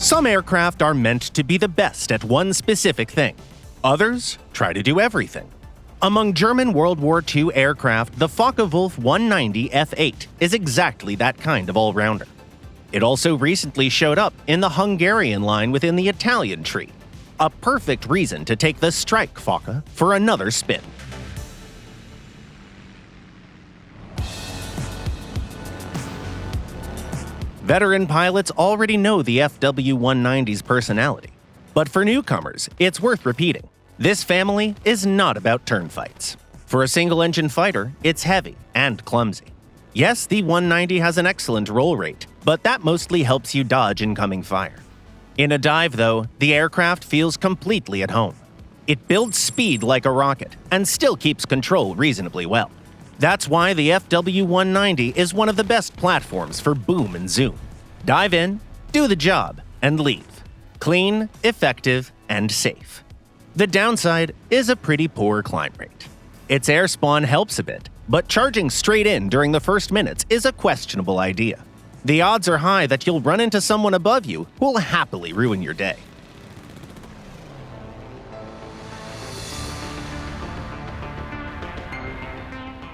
Some aircraft are meant to be the best at one specific thing. Others try to do everything. Among German World War II aircraft, the Focke-Wulf 190 F-8 is exactly that kind of all-rounder. It also recently showed up in the Hungarian line within the Italian tree. A perfect reason to take the Strike Focke for another spin. Veteran pilots already know the FW-190's personality. But for newcomers, it's worth repeating. This family is not about turn fights. For a single-engine fighter, it's heavy and clumsy. Yes, the 190 has an excellent roll rate, but that mostly helps you dodge incoming fire. In a dive, though, the aircraft feels completely at home. It builds speed like a rocket and still keeps control reasonably well. That's why the FW-190 is one of the best platforms for boom and zoom. Dive in, do the job, and leave. Clean, effective, and safe. The downside is a pretty poor climb rate. Its air spawn helps a bit, but charging straight in during the first minutes is a questionable idea. The odds are high that you'll run into someone above you who will happily ruin your day.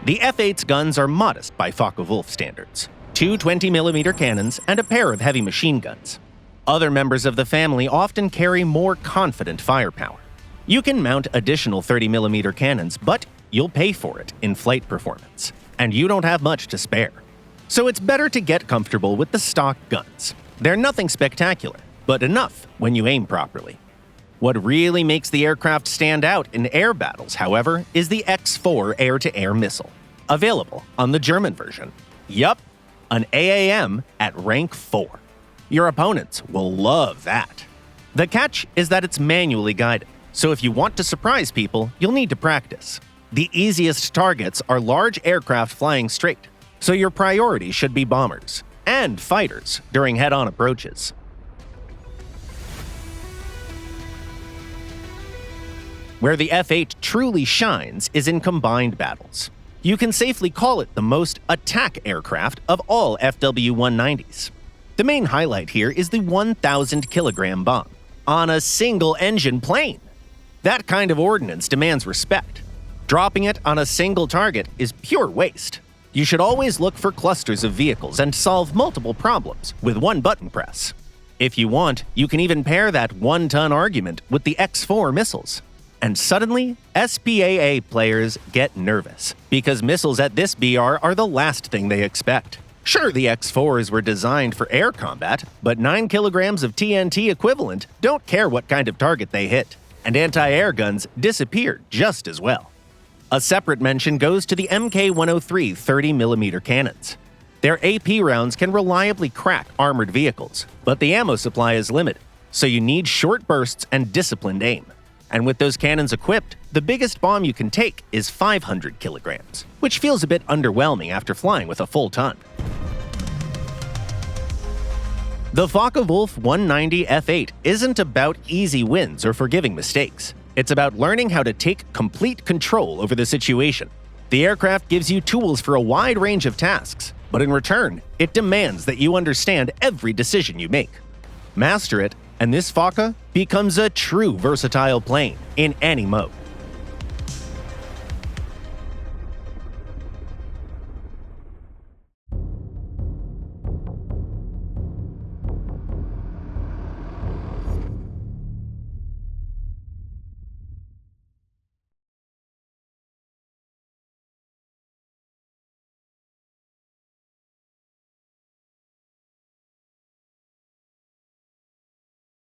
The F-8's guns are modest by Focke-Wulf standards. 2 20mm cannons and a pair of heavy machine guns. Other members of the family often carry more confident firepower. You can mount additional 30mm cannons, but you'll pay for it in flight performance, and you don't have much to spare. So it's better to get comfortable with the stock guns. They're nothing spectacular, but enough when you aim properly. What really makes the aircraft stand out in air battles, however, is the X-4 air-to-air missile, available on the German version. Yup, an AAM at rank 4. Your opponents will love that. The catch is that it's manually guided, so if you want to surprise people, you'll need to practice. The easiest targets are large aircraft flying straight, so your priority should be bombers and fighters during head-on approaches. Where the F-8 truly shines is in combined battles. You can safely call it the most attack aircraft of all FW-190s. The main highlight here is the 1,000-kilogram bomb on a single-engine plane. That kind of ordnance demands respect. Dropping it on a single target is pure waste. You should always look for clusters of vehicles and solve multiple problems with one button press. If you want, you can even pair that one-ton argument with the X-4 missiles. And suddenly, SPAA players get nervous, because missiles at this BR are the last thing they expect. Sure, the X-4s were designed for air combat, but 9 kilograms of TNT equivalent don't care what kind of target they hit, and anti-air guns disappear just as well. A separate mention goes to the Mk-103 30mm cannons. Their AP rounds can reliably crack armored vehicles, but the ammo supply is limited, so you need short bursts and disciplined aim. And with those cannons equipped, the biggest bomb you can take is 500 kilograms, which feels a bit underwhelming after flying with a full ton. The Focke-Wulf 190 F-8 isn't about easy wins or forgiving mistakes. It's about learning how to take complete control over the situation. The aircraft gives you tools for a wide range of tasks, but in return, it demands that you understand every decision you make. Master it, and this Focke becomes a true versatile plane in any mode.